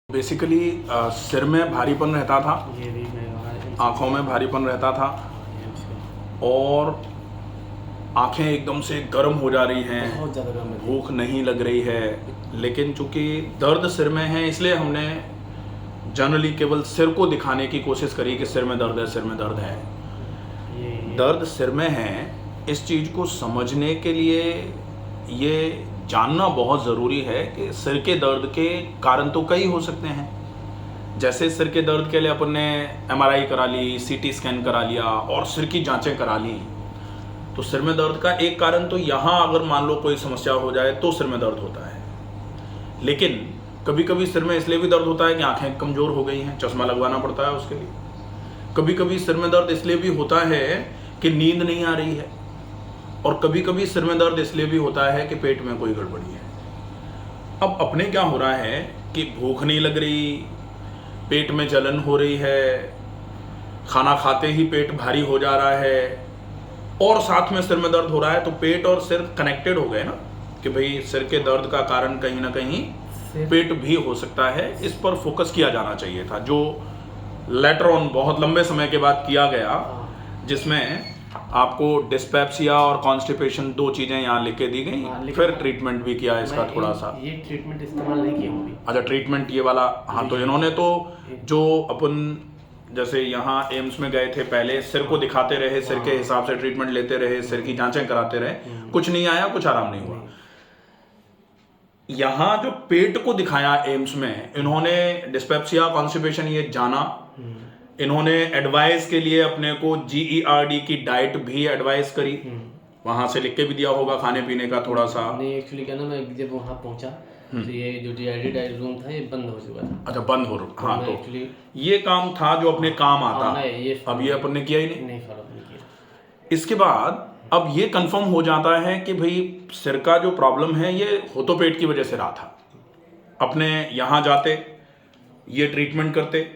Basically सिर में भारीपन रहता था, ये भी मैं आँखों में भारीपन रहता था और आँखें एकदम से गर्म हो जा रही हैं, बहुत ज़्यादा गर्म है। भूख नहीं लग रही है। लेकिन चूंकि दर्द सिर में है इसलिए हमने जनरली केवल सिर को दिखाने की कोशिश करी कि सिर में दर्द है, सिर में दर्द है। ये दर्द सिर में है, इस चीज़ को समझने के लिए ये जानना बहुत ज़रूरी है कि सिर के दर्द के कारण तो कई हो सकते हैं। जैसे सिर के दर्द के लिए अपन ने MRI करा ली, CT स्कैन करा लिया और सिर की जांचें करा ली, तो सिर में दर्द का एक कारण तो यहाँ अगर मान लो कोई समस्या हो जाए तो सिर में दर्द होता है। लेकिन कभी कभी सिर में इसलिए भी दर्द होता है कि आंखें कमज़ोर हो गई हैं, चश्मा लगवाना पड़ता है उसके लिए। कभी कभी सिर में दर्द इसलिए भी होता है कि नींद नहीं आ रही है, और कभी कभी सिर में दर्द इसलिए भी होता है कि पेट में कोई गड़बड़ी है। अब अपने क्या हो रहा है कि भूख नहीं लग रही, पेट में जलन हो रही है, खाना खाते ही पेट भारी हो जा रहा है और साथ में सिर में दर्द हो रहा है, तो पेट और सिर कनेक्टेड हो गए ना कि भाई सिर के दर्द का कारण कहीं ना कहीं पेट भी हो सकता है। इस पर फोकस किया जाना चाहिए था, जो लेटर ऑन बहुत लंबे समय के बाद किया गया, जिसमें आपको डिस्पेप्सिया और कॉन्स्टिपेशन दो चीज़ें यहाँ लिख के दी गई, फिर ट्रीटमेंट भी किया इसका थोड़ा सा। ये ट्रीटमेंट इस्तेमाल नहीं किया अभी। अच्छा, ट्रीटमेंट ये वाला, हाँ। तो इन्होंने तो जो अपन जैसे यहाँ एम्स में गए थे पहले, सिर को दिखाते रहे, सिर के हिसाब से ट्रीटमेंट लेते रहे, सिर की जांचें कराते रहे, कुछ नहीं आया, कुछ आराम नहीं हुआ। यहाँ जो पेट को दिखाया एम्स में, इन्होंने डिस्पेप्सिया कॉन्स्टिपेशन ये जाना, इन्होंने एडवाइस के लिए अपने को GERD की डाइट भी एडवाइस करी, वहां से लिख के भी दिया होगा खाने पीने का थोड़ा सा। नहीं, एक्चुअली क्या ना, मैं जब वहाँ पहुँचा तो ये जो GID डाइट रूम था ये बंद हो चुका था। अच्छा, बंद हो रहा, हाँ। तो एक्चुअली ये काम था जो अपने काम आता, ये अब ये अपन ने किया ही नहीं। नहीं फॉलो नहीं किया। इसके बाद अब ये कंफर्म हो जाता है कि भाई सिर का जो प्रॉब्लम है ये हो तो पेट की वजह से रहा था। अपने यहाँ जाते, ये ट्रीटमेंट करते,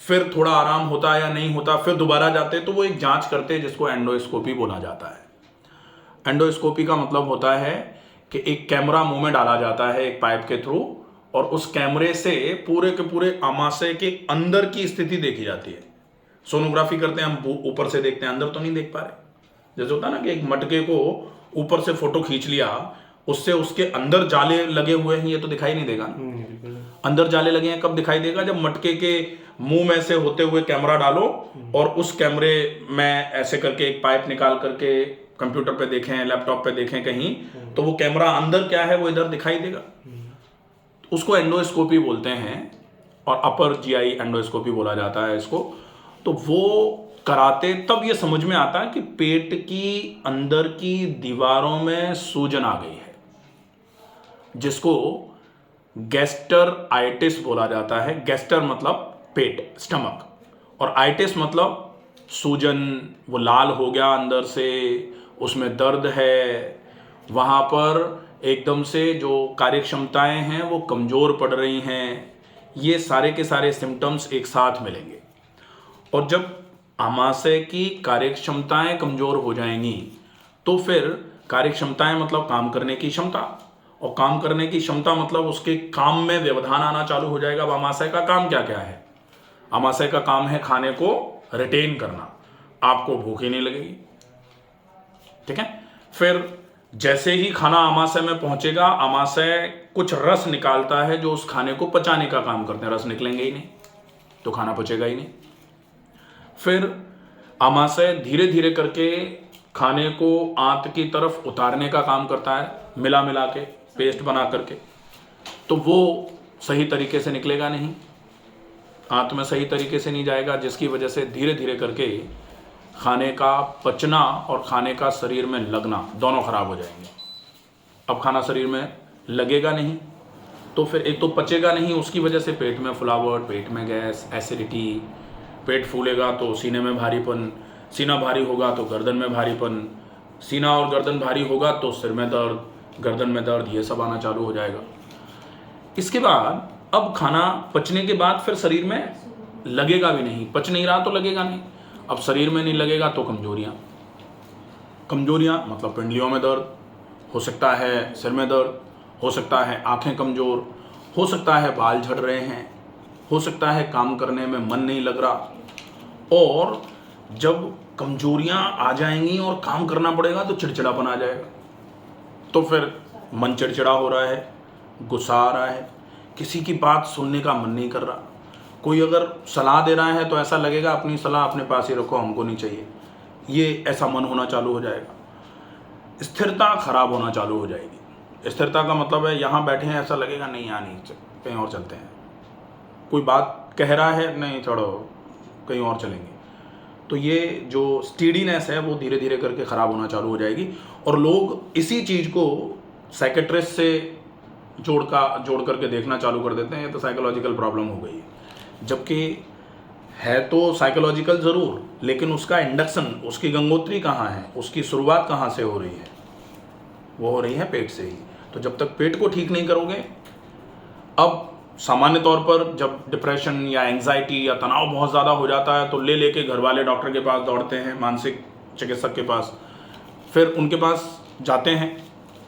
फिर थोड़ा आराम होता या नहीं होता, फिर दोबारा जाते तो वो एक जांच करते जिसको एंडोस्कोपी बोला जाता है। एंडोस्कोपी का मतलब होता है कि एक कैमरा मुंह में डाला जाता है एक पाइप के थ्रू, और उस कैमरे से पूरे के पूरे आमाशय के अंदर की स्थिति देखी जाती है। सोनोग्राफी करते हैं हम, ऊपर से देखते हैं, अंदर तो नहीं देख पा रहे। जैसे होता है ना कि एक मटके को ऊपर से फोटो खींच लिया, उससे उसके अंदर जाले लगे हुए हैं, ये तो दिखाई नहीं देगा। अंदर जाले लगे हैं कब दिखाई देगा? जब मटके के मुंह में से होते हुए कैमरा डालो और उस कैमरे में ऐसे करके एक पाइप निकाल करके कंप्यूटर पे देखें, लैपटॉप पे देखें कहीं, तो वो कैमरा अंदर क्या है वो इधर दिखाई देगा। उसको एंडोस्कोपी बोलते हैं, और अपर GI एंडोस्कोपी बोला जाता है इसको। तो वो कराते तब ये समझ में आता है कि पेट की अंदर की दीवारों में सूजन आ गई है, जिसको गैस्ट्राइटिस बोला जाता है। गैस्टर मतलब पेट, स्टमक, और आइटिस मतलब सूजन, वो लाल हो गया अंदर से, उसमें दर्द है, वहाँ पर एकदम से जो कार्यक्षमताएं हैं वो कमज़ोर पड़ रही हैं। ये सारे के सारे सिम्टम्स एक साथ मिलेंगे, और जब आमाशय की कार्यक्षमताएं कमज़ोर हो जाएंगी तो फिर कार्यक्षमताएं मतलब काम करने की क्षमता, और काम करने की क्षमता मतलब उसके काम में व्यवधान आना चालू हो जाएगा। अब आमाशय का काम क्या क्या है? आमाशय का काम है खाने को रिटेन करना, आपको भूख ही नहीं लगेगी, ठीक है। फिर जैसे ही खाना आमाशय में पहुंचेगा, आमाशय कुछ रस निकालता है जो उस खाने को पचाने का काम करते हैं। रस निकलेंगे ही नहीं तो खाना पचेगा ही नहीं। फिर आमाशय धीरे धीरे करके खाने को आंत की तरफ उतारने का काम करता है, मिला मिला के पेस्ट बना करके, तो वो सही तरीके से निकलेगा नहीं, आंत में सही तरीके से नहीं जाएगा, जिसकी वजह से धीरे धीरे करके खाने का पचना और खाने का शरीर में लगना दोनों खराब हो जाएंगे। अब खाना शरीर में लगेगा नहीं तो फिर एक तो पचेगा नहीं, उसकी वजह से पेट में फुलावट, पेट में गैस, एसिडिटी, पेट फूलेगा तो सीने में भारीपन, सीना भारी होगा तो गर्दन में भारीपन, सीना और गर्दन भारी होगा तो सिर में दर्द, गर्दन में दर्द, ये सब आना चालू हो जाएगा। इसके बाद अब खाना पचने के बाद फिर शरीर में लगेगा भी नहीं, पच नहीं रहा तो लगेगा नहीं। अब शरीर में नहीं लगेगा तो कमजोरियाँ, कमजोरियाँ मतलब पिंडलियों में दर्द हो सकता है, सिर में दर्द हो सकता है, आंखें कमज़ोर हो सकता है, बाल झड़ रहे हैं, हो सकता है काम करने में मन नहीं लग रहा, और जब कमजोरियां आ जाएंगी और काम करना पड़ेगा तो चिड़चिड़ापन आ जाएगा, तो फिर मन चिड़चिड़ा हो रहा है, गुस्सा आ रहा है, किसी की बात सुनने का मन नहीं कर रहा, कोई अगर सलाह दे रहा है तो ऐसा लगेगा अपनी सलाह अपने पास ही रखो, हमको नहीं चाहिए, ये ऐसा मन होना चालू हो जाएगा। स्थिरता खराब होना चालू हो जाएगी। स्थिरता का मतलब है यहाँ बैठे हैं ऐसा लगेगा नहीं यहाँ नहीं, कहीं और चलते हैं, कोई बात कह रहा है नहीं छोड़ो कहीं और चलेंगे, तो ये जो स्टीडीनेस है वो धीरे धीरे करके ख़राब होना चालू हो जाएगी। और लोग इसी चीज़ को साइकेट्रिस्ट से जोड़ करके देखना चालू कर देते हैं, ये तो साइकोलॉजिकल प्रॉब्लम हो गई है, जबकि है तो साइकोलॉजिकल ज़रूर, लेकिन उसका इंडक्शन, उसकी गंगोत्री कहाँ है, उसकी शुरुआत कहाँ से हो रही है, वो हो रही है पेट से ही। तो जब तक पेट को ठीक नहीं करोगे, अब सामान्य तौर पर जब डिप्रेशन या एंजाइटी या तनाव बहुत ज़्यादा हो जाता है तो ले लेके घर वाले डॉक्टर के पास दौड़ते हैं, मानसिक चिकित्सक के पास, फिर उनके पास जाते हैं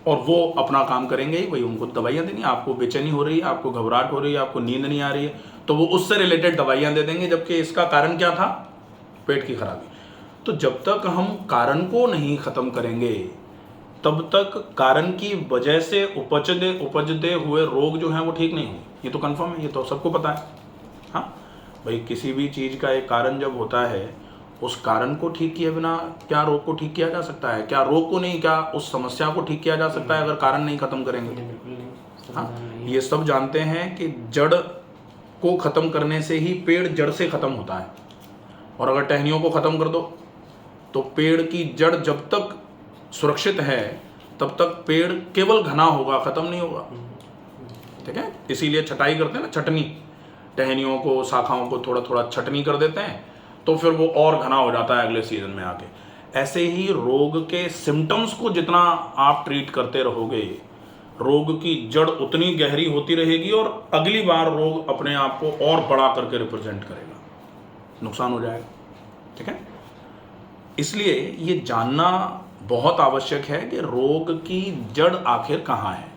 और वो अपना काम करेंगे ही, वही उनको दवाइयाँ देनी, आपको बेचैनी हो रही है, आपको घबराहट हो रही है, आपको नींद नहीं आ रही है, तो वो उससे रिलेटेड दवाइयाँ दे देंगे, जबकि इसका कारण क्या था, पेट की खराबी। तो जब तक हम कारण को नहीं ख़त्म करेंगे तब तक कारण की वजह से उपजते हुए रोग जो हैं वो ठीक नहीं होंगे, ये तो कंफर्म है, ये तो सबको पता है। हाँ भाई, किसी भी चीज़ का एक कारण जब होता है, उस कारण को ठीक किए बिना क्या रोग को ठीक किया जा सकता है? क्या रोग को नहीं, क्या उस समस्या को ठीक किया जा सकता है अगर कारण नहीं खत्म करेंगे? बिल्कुल नहीं। हाँ, ये सब जानते हैं कि जड़ को ख़त्म करने से ही पेड़ जड़ से ख़त्म होता है, और अगर टहनियों को ख़त्म कर दो तो पेड़ की जड़ जब तक सुरक्षित है तब तक पेड़ केवल घना होगा, ख़त्म नहीं होगा। ठीक है, इसीलिए छटाई करते हैं ना, छटनी, टहनियों को, शाखाओं को थोड़ा थोड़ा छटनी कर देते हैं तो फिर वो और घना हो जाता है अगले सीजन में आके। ऐसे ही रोग के सिम्टम्स को जितना आप ट्रीट करते रहोगे, रोग की जड़ उतनी गहरी होती रहेगी और अगली बार रोग अपने आप को और बड़ा करके रिप्रेजेंट करेगा, नुकसान हो जाएगा। ठीक है, इसलिए ये जानना बहुत आवश्यक है कि रोग की जड़ आखिर कहाँ है।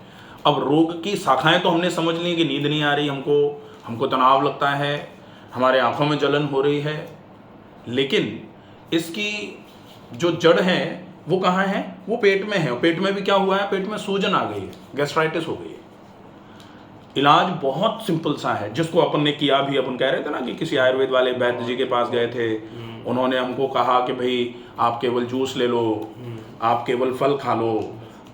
अब रोग की शाखाएं तो हमने समझ ली कि नींद नहीं आ रही हमको तनाव लगता है, हमारे आंखों में जलन हो रही है, लेकिन इसकी जो जड़ है वो कहाँ है? वो पेट में है। पेट में भी क्या हुआ है? पेट में सूजन आ गई है, गैस्ट्राइटिस हो गई है। इलाज बहुत सिंपल सा है, जिसको अपन ने किया भी। अपन कह रहे थे ना कि किसी आयुर्वेद वाले वैद्य जी के पास गए थे, उन्होंने हमको कहा कि भाई आप केवल जूस ले लो, आप केवल फल खा लो।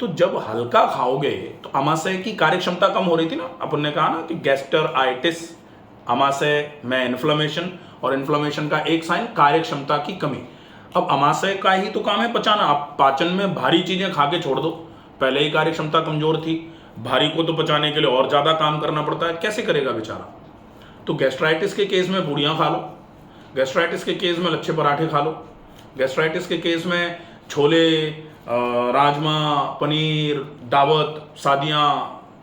तो जब हल्का खाओगे तो अमाशय की कार्यक्षमता कम हो रही थी ना, अपन ने कहा ना कि गैस्ट्राइटिस, अमाशय में इन्फ्लेमेशन, और इन्फ्लेमेशन का एक साइन कार्यक्षमता की कमी। अब अमाशय का ही तो काम है पचाना, आप पाचन में भारी चीजें खा के छोड़ दो, पहले ही कार्यक्षमता कमजोर थी, भारी को तो पचाने के लिए और ज्यादा काम करना पड़ता है, कैसे करेगा बेचारा। तो गैस्ट्राइटिस के केस में पूड़ियाँ खा लो, गैस्ट्राइटिस के केस में लच्छे पराठे खा लो, गैस्ट्राइटिस के केस में छोले, राजमा, पनीर, दावत, शादियाँ,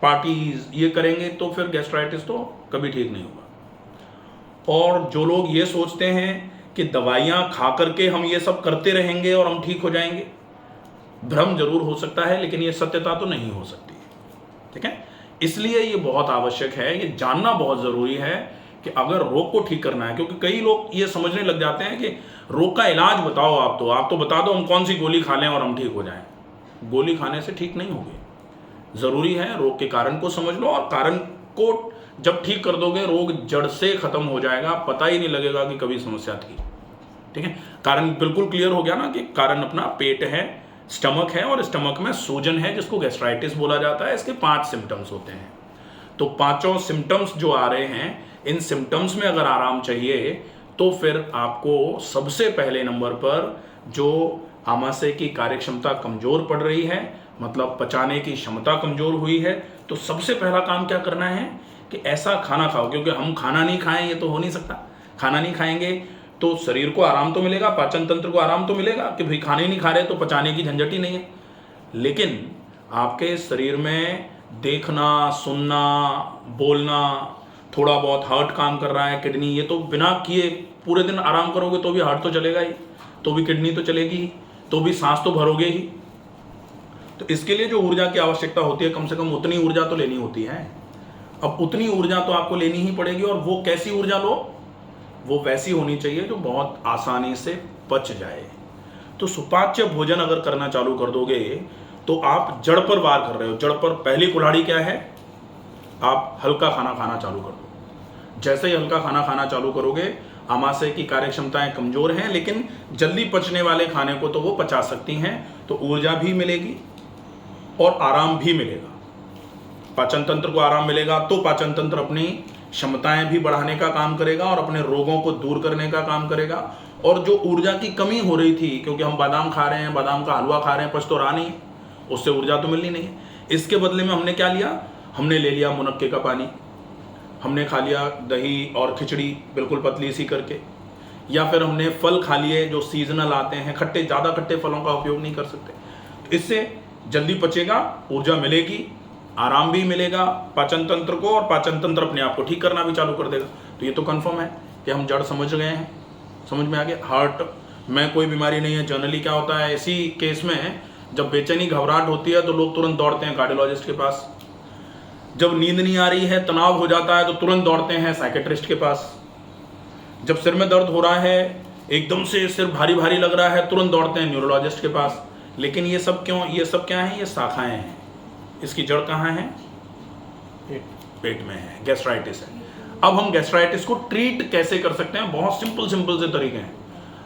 पार्टीज, ये करेंगे तो फिर गैस्ट्राइटिस तो कभी ठीक नहीं होगा। और जो लोग ये सोचते हैं कि दवाइयाँ खा करके हम ये सब करते रहेंगे और हम ठीक हो जाएंगे, भ्रम जरूर हो सकता है, लेकिन ये सत्यता तो नहीं हो सकती। ठीक है, इसलिए ये बहुत आवश्यक है, ये जानना बहुत ज़रूरी है कि अगर रोग को ठीक करना है, क्योंकि कई लोग ये समझने लग जाते हैं कि रोग का इलाज बताओ, आप तो बता दो हम कौन सी गोली खा लें और हम ठीक हो जाएं। गोली खाने से ठीक नहीं होगी, ज़रूरी है रोग के कारण को समझ लो, और कारण को जब ठीक कर दोगे रोग जड़ से खत्म हो जाएगा, पता ही नहीं लगेगा कि कभी समस्या थी। ठीक है, कारण बिल्कुल क्लियर हो गया ना कि कारण अपना पेट है, स्टमक है, और स्टमक में सूजन है जिसको गैस्ट्राइटिस बोला जाता है। इसके 5 सिम्टम्स होते हैं। तो 5 सिम्टम्स जो आ रहे हैं, इन सिम्टम्स में अगर आराम चाहिए तो फिर आपको सबसे पहले नंबर पर जो आमाशय की कार्यक्षमता कमजोर पड़ रही है, मतलब पचाने की क्षमता कमजोर हुई है, तो सबसे पहला काम क्या करना है कि ऐसा खाना खाओ, क्योंकि हम खाना नहीं खाएं ये तो हो नहीं सकता। खाना नहीं खाएंगे तो शरीर को आराम तो मिलेगा, पाचन तंत्र को आराम तो मिलेगा कि भाई खाने नहीं खा रहे तो पचाने की झंझट ही नहीं है, लेकिन आपके शरीर में देखना, सुनना, बोलना, थोड़ा बहुत हार्ट काम कर रहा है, किडनी, ये तो बिना किए पूरे दिन आराम करोगे तो भी हार्ट तो चलेगा ही, तो भी किडनी तो चलेगी ही, तो भी सांस तो भरोगे ही। तो इसके लिए जो ऊर्जा की आवश्यकता होती है, कम से कम उतनी ऊर्जा तो लेनी होती है। अब उतनी ऊर्जा तो आपको लेनी ही पड़ेगी, और वो कैसी ऊर्जा लो? वो वैसी होनी चाहिए जो बहुत आसानी से पच जाए। तो सुपाच्य भोजन अगर करना चालू कर दोगे तो आप जड़ पर वार कर रहे हो। जड़ पर पहली कुल्हाड़ी क्या है? आप हल्का खाना खाना चालू कर दो। जैसे ही हल्का खाना खाना चालू करोगे, आमाशय की कार्यक्षमताएं कमजोर हैं, लेकिन जल्दी पचने वाले खाने को तो वो पचा सकती हैं, तो ऊर्जा भी मिलेगी और आराम भी मिलेगा। पाचन तंत्र को आराम मिलेगा तो पाचन तंत्र अपनी क्षमताएं भी बढ़ाने का काम करेगा और अपने रोगों को दूर करने का काम करेगा। और जो ऊर्जा की कमी हो रही थी, क्योंकि हम बादाम खा रहे हैं, बादाम का हलवा खा रहे हैं, पच तो रहा नहीं, उससे ऊर्जा तो मिलनी नहीं है। इसके बदले में हमने क्या लिया? हमने ले लिया मुनक्के का पानी, हमने खा लिया दही और खिचड़ी बिल्कुल पतली सी करके, या फिर हमने फल खा लिए जो सीजनल आते हैं। खट्टे, ज़्यादा खट्टे फलों का उपयोग नहीं कर सकते। तो इससे जल्दी पचेगा, ऊर्जा मिलेगी, आराम भी मिलेगा पाचन तंत्र को, और पाचन तंत्र अपने आप को ठीक करना भी चालू कर देगा। तो ये तो कंफर्म है कि हम जड़ समझ गए हैं, समझ में आ गया। हार्ट में कोई बीमारी नहीं है। जनरली क्या होता है, ऐसी केस में जब बेचैनी घबराहट होती है तो लोग तुरंत दौड़ते हैं कार्डियोलॉजिस्ट के पास। जब नींद नहीं आ रही है, तनाव हो जाता है, तो तुरंत दौड़ते हैं साइकेट्रिस्ट के पास। जब सिर में दर्द हो रहा है, एकदम से सिर भारी भारी लग रहा है, तुरंत दौड़ते हैं न्यूरोलॉजिस्ट के पास। लेकिन ये सब क्यों? ये सब क्या है? ये शाखाएं हैं। इसकी जड़ कहाँ है? पेट में है, गैस्ट्राइटिस है। अब हम गैस्ट्राइटिस को ट्रीट कैसे कर सकते हैं? बहुत सिंपल से तरीके हैं।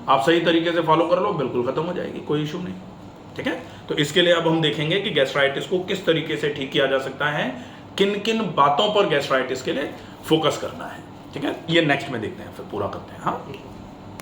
आप सही तरीके से फॉलो कर लो, बिल्कुल खत्म हो जाएगी, कोई इशू नहीं। ठीक है, तो इसके लिए अब हम देखेंगे कि गैस्ट्राइटिस को किस तरीके से ठीक किया जा सकता है, किन किन बातों पर गैस्ट्राइटिस के लिए फोकस करना है। ठीक है, ये नेक्स्ट में देखते हैं, फिर पूरा करते हैं। हाँ।